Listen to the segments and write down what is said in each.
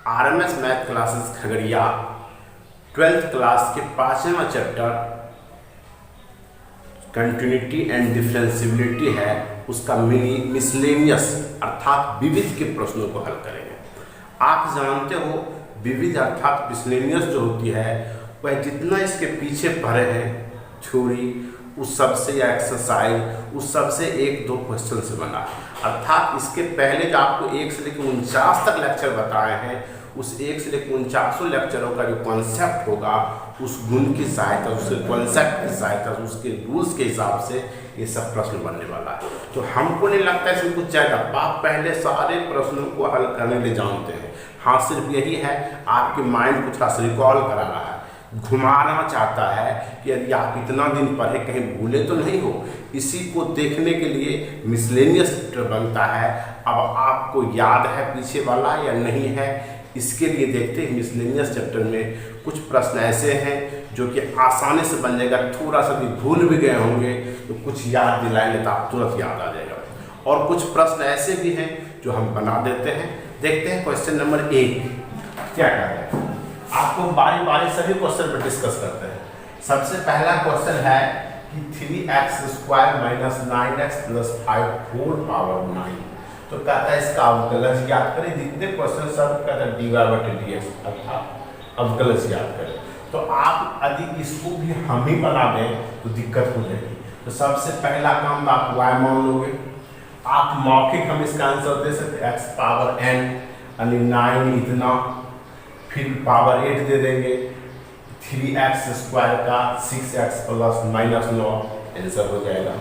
RMS math classes Khagaria 12th class के 5वां chapter continuity and differentiability है, उसका मिसलेनियस अर्थात विविध के प्रश्नों को हल करेंगे। आप जानते हो विविध अर्थात मिसलेनियस जो होती है वह जितना इसके पीछे पढ़े हैं थ्योरी उस सबसे या एक्सरसाइज उस सबसे 1-2 क्वेश्चन से बना है। अर्थात इसके पहले जो आपको 1 से लेकर 49 तक लेक्चर बताए हैं उस 1 से लेकर 49 लेक्चरों का जो कॉन्सेप्ट होगा उस गुण की सहायता उसके कॉन्सेप्ट की सहायता उसके रूल्स के हिसाब से ये सब प्रश्न बनने वाला है। तो हमको नहीं लगता इसमें कुछ जाएगा, आप पहले सारे प्रश्नों को हल करने के लिए जानते हैं। हाँ, सिर्फ यही है आपके माइंड को थोड़ा सा रिकॉल करा रहा है, घुमाना चाहता है कि यदि आप इतना दिन पढ़े कहीं भूले तो नहीं हो। इसी को देखने के लिए मिसलेनियस बनता है। अब आपको याद है पीछे वाला या नहीं है, इसके लिए देखते हैं मिसलेनियस चैप्टर में कुछ प्रश्न ऐसे हैं जो कि आसानी से बन जाएगा। थोड़ा सा भी भूल भी गए होंगे तो कुछ याद दिलाएंगे तो आप तुरंत याद आ जाएगा। और कुछ प्रश्न ऐसे भी हैं जो हम बना देते हैं। देखते हैं क्वेश्चन नंबर 1 क्या कहता है। आपको बारी बारी सभी क्वेश्चन पर डिस्कस करते हैं। सबसे पहला क्वेश्चन है कि 3x² - 9x + 5 होल पावर 9। तो कहता है इसका अवकलज याद करें। जितने क्वेश्चन सब कहता है dy/dx अर्थात अवकलज याद करें। तो आप यदि इसको भी हम ही बना दें तो दिक्कत हो जाएगी। तो सबसे पहला काम आप y मान लोगे। आप मौखिक हम इसका आंसर दे सकते x पावर n यानी 9 इतना, फिर पावर 8 दे देंगे 3x² का 6x + -9 आंसर हो जाएगा।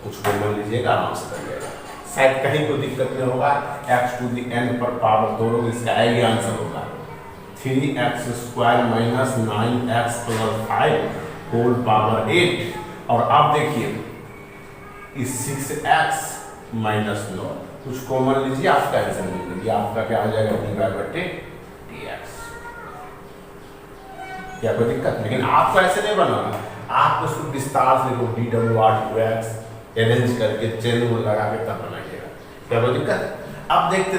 कुछ को मान लीजिएगा, आराम से कर जाएगा, शायद कहीं कोई दिक्कत नहीं होगा। x⁴ पर पावर 2 इसका यही आंसर होगा 3x² - 9x + 5 होल पावर 8। और अब देखिए इस 6x - 9 कुछ कॉमन लीजिए, आपका आंसर मिल लीजिए। आपका क्या हो जाएगा dy/dx। क्या कोई दिक्कत? लेकिन आपको ऐसे नहीं बनाना, आप उसको विस्तार से देखो dw/dx अरेंज करके चेन लगा के तब बनाइएगा। क्या कोई दिक्कत? अब देखते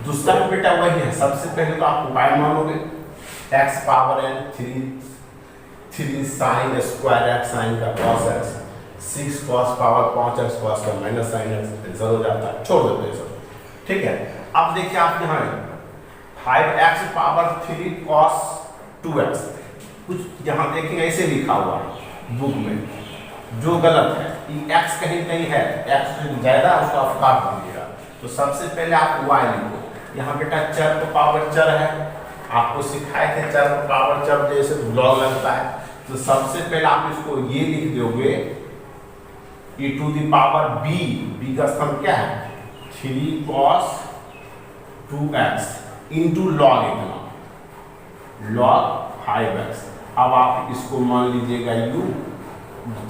दूसरा बेटा वही है। सबसे पहले तो आप y मानोगे x power n 3 sin square x sin का cos x 6 cos power 5x cos का -sin x आंसर हो जाता है। छोड़ देते हैं सब, ठीक है। अब देखिए आप यहाँ 5x पावर 3 cos 2x कुछ यहाँ देखेंगे ऐसे लिखा हुआ है बुक में, जो गलत है। x कहीं नहीं है, x से ज्यादा उसको आप काट दीजिएगा। तो सबसे पहले आप y लिखो। यहाँ बेटा चर का पावर चर है, आपको सिखाए थे चर का पावर चर जैसे लॉग लगता है। तो सबसे पहले आप इसको ये लिख दोगे e⁵b का स्थान क्या है 3 cos 2x इंटू लॉग इतना log 5x। अब आप इसको मान लीजिएगा u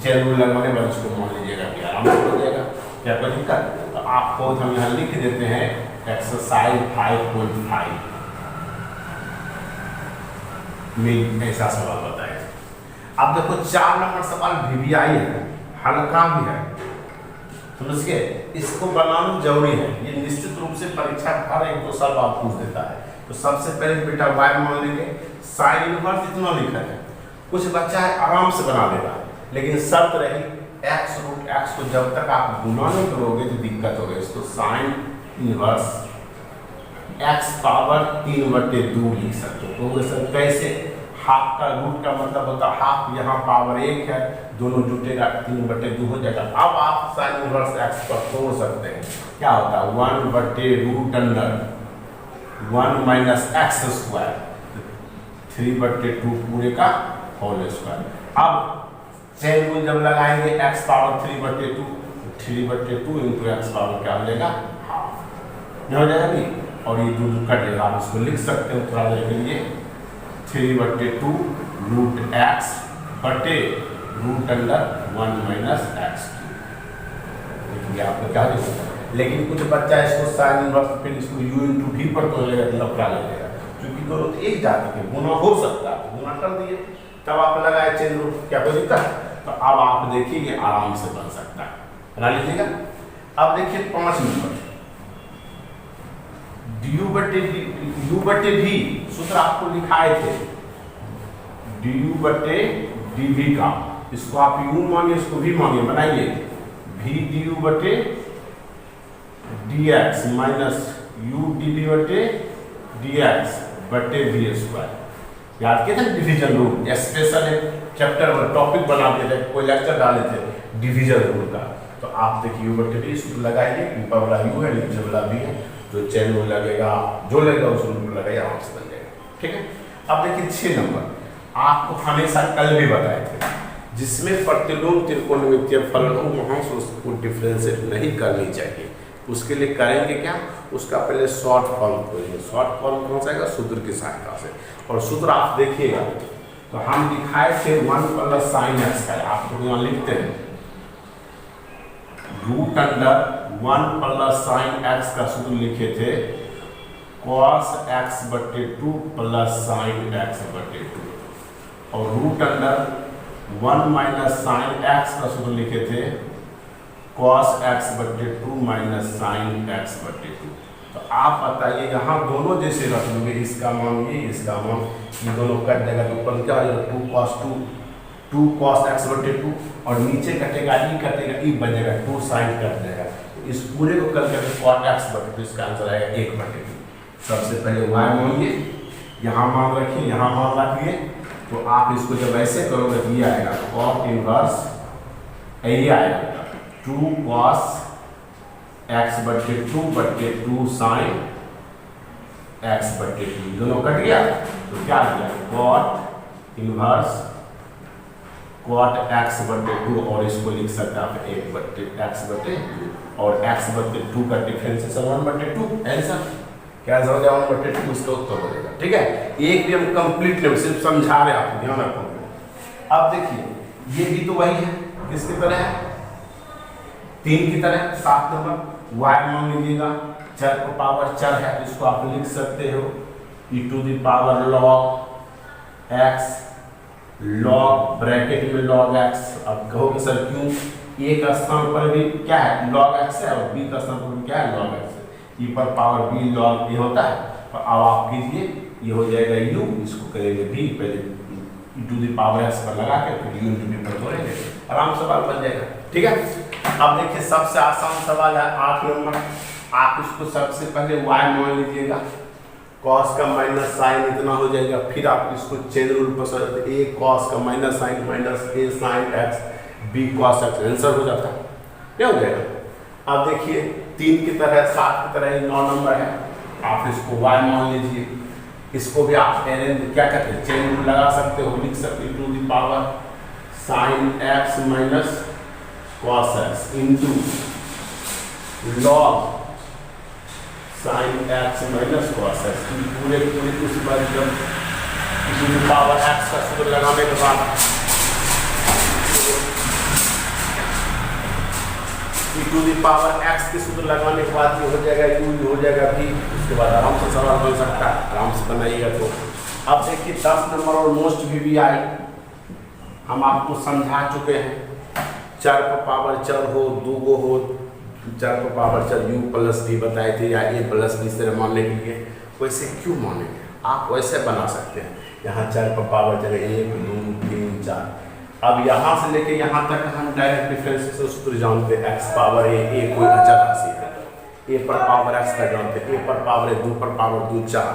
चैनल लगाने बाद इसको मान लीजिएगा कि आराम से हो जाएगा। क्या कोई दिक्कत? तो आपको हम यहाँ लिख देते हैं एक्सरसाइज 5.5 में ऐसा सवाल बताया। अब देखो 4 नंबर सवाल VBI है, हल्का भी है, समझिए। इसको बनाना जरूरी है, ये निश्चित रूप से परीक्षा हर 1-2 साल बाद पूछ देता है। तो सबसे पहले बेटा y मान लेंगे। साइन इनवर्स इतना लिखा है, कुछ बच्चा है आराम से बना देगा, लेकिन शर्त रही x√x को जब तक आप गुना नहीं करोगे तो दिक्कत होगी। इसको साइन इनवर्स x पावर 3/2 लिख सकते हो। तो सर कैसे? हाफ का रूट का मतलब होता है हाफ, यहाँ पावर 1 है, दोनों जुटेगा 3/2 हो जाएगा। अब आप साइन इनवर्स x पर तोड़ सकते हैं। क्या होता है 1/√1 - x², 3/2 पूरे का होल स्क्वायर। अब चेन रूल जब लगाएंगे x power 3/2 into x power क्या हो जाएगा हाफ, नहीं हो जाएगा नहीं। और ये दूर कट जाएगा, आप इसको लिख सकते हो थोड़ा देर के लिए 3/2 √x बटे √1 - x²। देखिए आपको क्या लिखा। लेकिन कुछ बच्चा इसको साइन इनवर्स फिर इसको u/v पर तो लेगा तो लफड़ा लगेगा, क्योंकि दोनों एक जाति के गुना हो सकता है, गुना कर दिए तब आप लगाए चेन रूल। क्या कोई दिक्कत? तो अब आप देखिए आराम से बन सकता है, बना लीजिएगा। अब देखिए 5 नंबर du/u u बटे v सूत्र आपको लिखाए थे du बटे dv का, इसको आप u मानिए, इसको v मानिए, बनाइए v du बटे dx माइनस u dv बटे dx बटे v स्क्वायर। याद किया था डिवीजन रूल, स्पेशल चैप्टर और टॉपिक बनाते थे, कोई लेक्चर डाले थे डिवीजन रूल का। तो आप देखिए u बटे v सूत्र लगाइए, ऊपर वाला u है नीचे वाला v है, जो चेन रूल लगेगा, जो लगेगा उस रूल को लगाइए, आराम से बन जाएगा। ठीक है, अब देखिए 6 नंबर, आपको हमेशा कल भी बताए थे, जिसमें प्रतिलोम त्रिकोणमितीय फलन हो वहां से उसको डिफरेंशिएट नहीं करनी चाहिए। उसके लिए करेंगे क्या, उसका पहले शॉर्ट फॉर्म खोलिए। शॉर्ट फॉर्म कौन सा आएगा, सूत्र की सहायता से। और सूत्र आप देखिएगा तो हम दिखाए थे 1 प्लस साइन एक्स का, आपको यहाँ लिखते हैं root under 1 plus sine x का सूत्र लिखे थे cos x बटे 2 प्लस साइन एक्स बटे 2, और root under 1 minus sine x का सूत्र लिखे थे cos x बटे 2 माइनस साइन एक्स बटे 2। तो आप बताइए यहाँ दोनों जैसे रख लोगे, इसका मान ये, इसका मान ये, दोनों कट जाएगा तो ऊपर क्या हो जाएगा 2 cos x बटे 2, और नीचे कटेगा ई, कटेगा ई बन जाएगा 2 साइन कट जाएगा। इस पूरे को कर करके cot x बटे 2, इसका आंसर आएगा 1 बटे 2। सबसे पहले y मानिए, यहाँ मान रखिए, यहाँ मान रखिए, तो आप इसको जब ऐसे करोगे तो ये आएगा cot इनवर्स, ये आएगा 2 cos x बटे 2 साइन x बटे 2, दोनों कट गया तो क्या आ गया cot इनवर्स cot x बटे 2, और इसको लिख सकते हैं आप 1 बटे x बटे 2, और x बटे 2 का डिफरेंशिएशन 1 बटे 2, आंसर क्या आंसर हो गया 1 बटे 2, इसका उत्तर बनेगा। ठीक है, एक भी हम कंप्लीट नहीं, सिर्फ समझा रहे हैं, आपको ध्यान रखोगे। अब देखिए ये भी तो वही है, किसकी तरह है, 3 की तरह। 7 नंबर y मान लीजिएगा, चर को पावर चर है, इसको आप लिख सकते हो e to the power log x, log bracket में log x। अब कहोगे सर क्यों, a का स्थान पर भी क्या है log x है, और b का स्थान पर भी क्या है log x है, e पर पावर b log a होता है। तो अब आप कीजिए, ये हो जाएगा u, इसको करेंगे b, पहले e to the power x पर लगा के फिर u इंटू b पर जोड़ेंगे, आराम सवाल बन जाएगा। ठीक है, अब देखिए सबसे आसान सवाल है 8 नंबर। आप इसको सबसे पहले y मान लीजिएगा, cos का माइनस साइन इतना हो जाएगा, फिर आप इसको चेन रूल पर a cos का minus sine minus a sine x b cos x, answer हो जाता है, क्या हो जाएगा। अब देखिए 3 की तरह 7 की तरह 9 नंबर है, आप इसको y मान लीजिए, इसको भी आप क्या कहते हैं चेन रूल लगा सकते हो, लिख सकते हो to the power sine x minus cos x into log sine x minus cos x, पूरे उस पर जब टू द पावर x का सूत्र लगाने के बाद टू द पावर x के सूत्र लगाने के बाद ये हो जाएगा u, हो जाएगा v, उसके बाद आराम से सवाल बन सकता है, आराम से बनाइएगा। तो अब देखिए 10 नंबर और मोस्ट VBI हम आपको समझा चुके हैं, चर पर पावर चर हो, 2 गो हो, चर पर पावर चर u प्लस b बताए थे, या a प्लस b इस तरह मानने के लिए। वैसे क्यों मानेंगे, आप वैसे बना सकते हैं, यहाँ चर पर पावर चर 1 2 3 4। अब यहाँ से लेके यहाँ तक हम डायरेक्ट डिफरेंशिएशन सूत्र जानते हैं, x पावर a कोई अचर राशि है, a पर पावर x का जानते हैं, a पर पावर 2 पर पावर 2 4,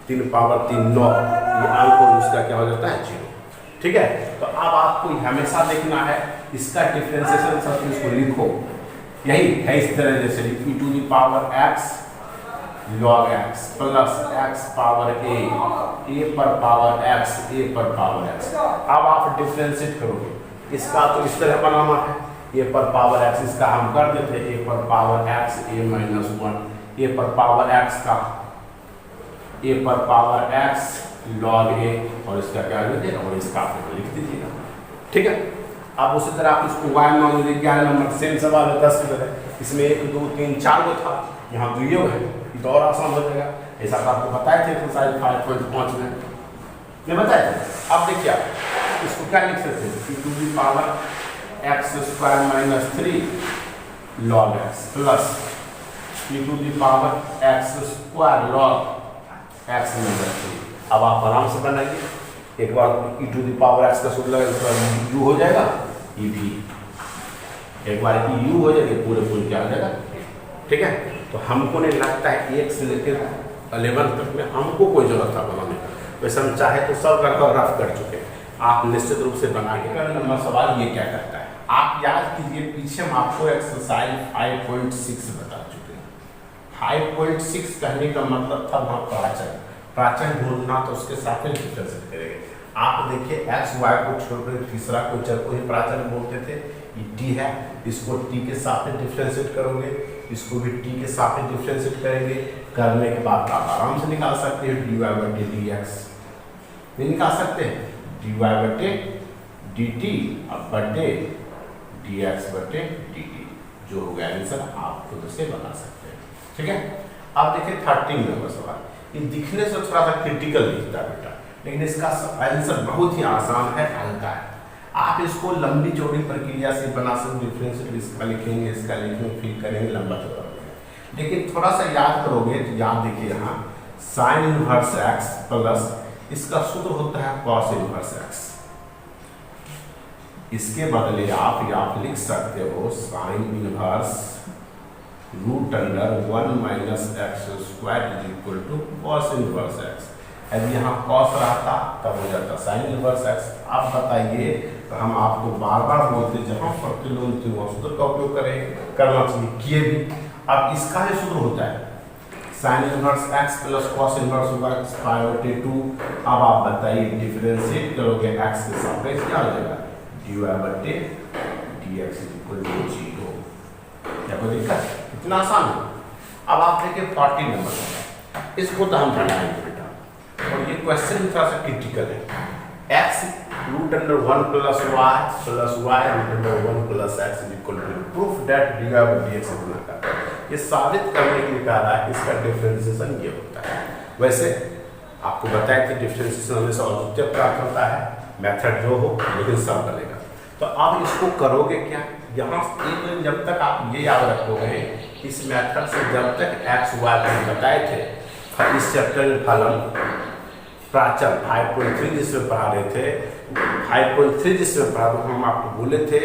3 पावर 3 9, ये अंक और उसका क्या हो जाता है 0। ठीक है, तो अब आपको हमेशा देखना है इसका डिफरेंशिएशन सूत्र, इसको लिखो, यही है इस तरह जैसे e to the power x log x plus x power a पर पावर x, a पर पावर x। अब आप डिफरेंशिएट करोगे, इसका तो इस तरह बनाना है, a पर पावर x, इसका हम कर देते हैं a पर power x a minus 1, a पर पावर x का a पर पावर x log a, और इसका क्या लिखिए, और इसका आप लिख दीजिएगा। ठीक है, अब उसी तरह आप इसको y मान लीजिए, 11 नंबर सेम सवाल है 10 की तरह, इसमें 1 2 3 4 गो था, यहाँ 2 है, तो और आसान हो जाएगा। ऐसा तो आपको बताए थे एक्सरसाइज 5.5 में, ये बताए थे। अब देखिए आप इसको क्या लिख सकते हैं, e to the power x square minus 3 log x plus e to the power x square log x minus 3। अब आप आराम से बनाइए, एक बार e to the power x का सूत्र लगा यू हो जाएगा, ई भी एक बार ई यू हो जाएगी, पूरे पूरे क्या हो जाएगा, ठीक है। तो हमको नहीं लगता है 1 से लेकर 11 तक में हमको कोई जरूरत था बनाने का, वैसे हम चाहे तो सब रफ कर चुके हैं, आप निश्चित रूप से बनाइए। नंबर सवाल ये क्या करता है, आप याद कीजिए पीछे हम आपको एक्सरसाइज 5.6 बता चुके हैं। 5.6 कहने का मतलब था वहाँ प्राचल ढूंढना, तो उसके साथ में डिफरेंशिएट करेंगे। आप देखिए एक्स वाई को छोड़कर तीसरा कोई चर को ही प्राचल बोलते थे, ये टी है, इसको टी के साथ में डिफरेंशिएट करोगे, इसको भी टी के साथ में डिफरेंशिएट करेंगे। करने के बाद आप आराम से निकाल सकते हैं डी वाई बटे डी एक्स, नहीं निकाल सकते हैं, डी वाई बटे डी टी अब बटे डी एक्स बटे डी टी, जो हो गया आंसर आप खुद से बना सकते हैं, ठीक है। अब देखिए 13 नंबर सवाल, ये दिखने से थोड़ा सा क्रिटिकल दिखता है बेटा, लेकिन इसका आंसर बहुत ही आसान है, हल्का है। आप इसको लंबी चौड़ी प्रक्रिया से बना सकते, डिफरेंशिएट इसका लिखेंगे, इसका लिखेंगे, फिर करेंगे लंबा चौड़ा, लेकिन थोड़ा सा याद करोगे तो याद देखिए यहाँ साइन इनवर्स एक्स प्लस इसका सूत्र होता है कॉस इनवर्स एक्स, इसके बदले आप लिख सकते हो sine inverse root under 1 minus x square is equal to cos inverse x. यदि यहाँ कॉस रहता तब हो जाता साइन इनवर्स एक्स। आप बताइए, तो हम आपको बार बार बोलते जहाँ प्रतिलोम थे वह सूत्र का उपयोग करना चाहिए, किए भी। अब इसका जो सूत्र होता है sine inverse x plus cos inverse x pi बटे 2। अब आप बताइए डिफरेंशिएट करोगे एक्स के सापेक्ष क्या हो जाएगा, डी वाई बटे d x is equal to 0। क्या कोई दिक्कत, इतना आसान है। अब आप देखिए 40 नंबर, इसको तो हम बनाएंगे बेटा, और ये क्वेश्चन थोड़ा सा क्रिटिकल है। X root under 1 plus y root under 1 plus x is equal to proof that d y by d x गुना करता है। ये साबित करने के लिए कह रहा है इसका डिफरेंशिएशन ये होता है। वैसे आपको बताया कि डिफरेंशिएशन हमेशा औचित्य प्राप्त होता है, मेथड जो हो, लेकिन सब बनेगा। तो आप इसको करोगे क्या, यहाँ एक जब तक आप ये याद रखोगे इस मेथड से, जब तक एक्स वाई को बताए थे इस चैप्टर में फलन प्राचल 5.3 जिसमें पढ़ा रहे थे, 5.3 जिसमें पढ़ा तो हम आपको बोले थे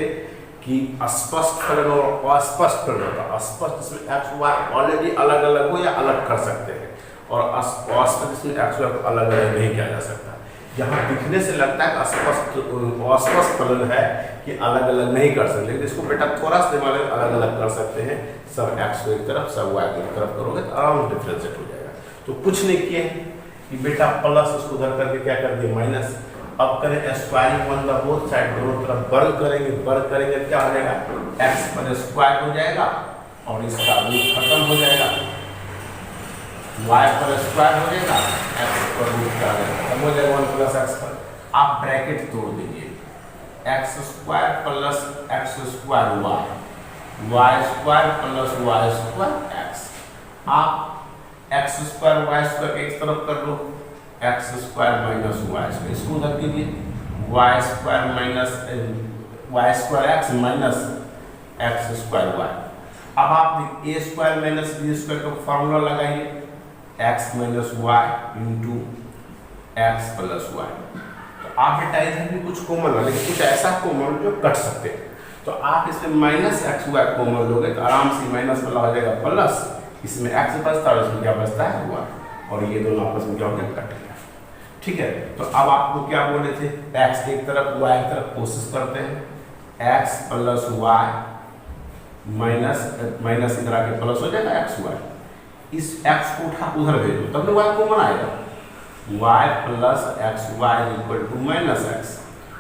कि स्पष्ट फलन और अस्पष्ट फलन होता है। स्पष्ट जिसमें एक्स वाई ऑलरेडी अलग अलग हो या अलग कर सकते हैं, और अस्पष्ट जिसमें एक्स वाई को अलग अलग नहीं किया जा सकता। यहाँ दिखने से लगता है अस्पष्ट फलन है कि अलग अलग नहीं कर सकते, लेकिन इसको बेटा थोड़ा सा अलग अलग कर सकते हैं। सब एक्स को एक तरफ सब वाई को एक तरफ करोगे तो आराम डिफरेंशिएट हो जाएगा। तो कुछ नहीं किए कि बेटा प्लस उसको उधर करके क्या कर दिए माइनस। अब करें squaring on the both side, दोनों तरफ वर्ग करेंगे क्या हो जाएगा, एक्स पर स्क्वायर हो जाएगा और इसका रूट खत्म हो जाएगा, वाई पर स्क्वायर हो जाएगा, एक्स पर रूट का खत्म हो जाएगा 1 प्लस एक्स पर। आप ब्रैकेट तोड़ दीजिए, x square plus x square y square plus y square x. आप एक्स स्क्वायर वाई स्क्वायर एक तरफ कर लो, x square minus y square इसको उधर कीजिए, y square minus y square x minus x square y. अब आप a square minus b square का फॉर्मूला लगाइए, x minus y into x plus y. तो आप बेटा इधर भी कुछ कॉमन है, लेकिन कुछ ऐसा कॉमन जो कट सकते हैं। तो आप इसमें माइनस एक्स वाई कॉमन लोगे तो आराम से माइनस वाला हो जाएगा प्लस, इसमें एक्स बचता है और इसमें क्या बचता है वाई, और ये दोनों आपस में क्या हो गया, कट गया। ठीक है, तो अब आपको क्या बोले थे, एक्स एक तरफ वाई एक तरफ कोशिश करते हैं, एक्स प्लस वाई माइनस इधर आके प्लस हो जाएगा एक्स वाई। इस एक्स को उठा उधर भेजो तब वाई कॉमन आएगा, y plus x y equal to minus x.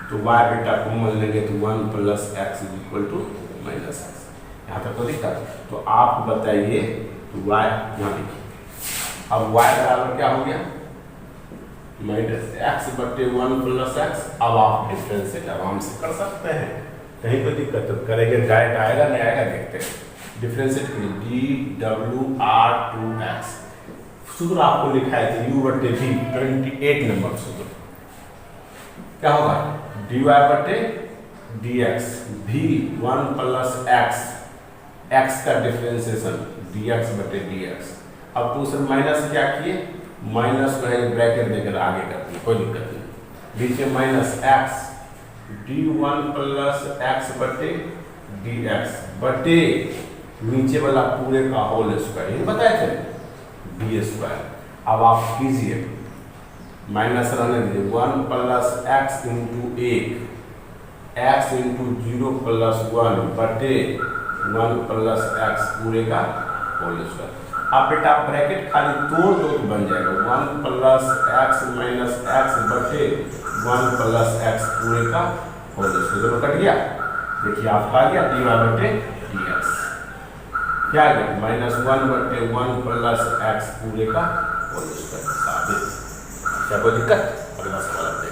तो वाई बेटा कॉमन लेंगे तो 1 plus x is equal to minus x. यहाँ तक तो दिक्कत। तो आप बताइए तो वाई यहाँ देखिए, अब वाई बराबर क्या हो गया, माइनस एक्स बटे 1 प्लस एक्स। अब आप डिफरेंशिएट आराम से कर सकते हैं, कहीं कोई दिक्कत तो करेंगे, डायरेक्ट आएगा नहीं आएगा देखते हैं। डिफरेंशिएट करिए, डी डब्ल्यू आर 2x सूत्र आपको लिखा है u बटे v 28 नंबर सूत्र क्या होगा, dy बटे dx v 1 प्लस x का डिफरेंशिएशन dx बटे dx। अब दूसरे माइनस क्या किए, माइनस को है ब्रैकेट देकर आगे करती है, कोई दिक्कत नहीं। बीच में minus x d1 plus x बटे dx बटे नीचे वाला पूरे का होल स्क्वायर, ये बताए थे डी स्क्वायर। अब आप कीजिए, माइनस रहने दीजिए, 1 plus x into x into 0 plus 1 बटे 1 प्लस एक्स पूरे का होल स्क्वायर। अब बेटा ब्रैकेट खाली तोड़ दो तो बन जाएगा 1 प्लस एक्स माइनस एक्स बटे 1 प्लस एक्स पूरे का होल स्क्वायर। दोनों कट गया, देखिए आपका आ गया dy बटे dx, क्या आ गया -1 बटे 1 प्लस एक्स पूरे का होल स्क्वायर। साबित, क्या कोई दिक्कत?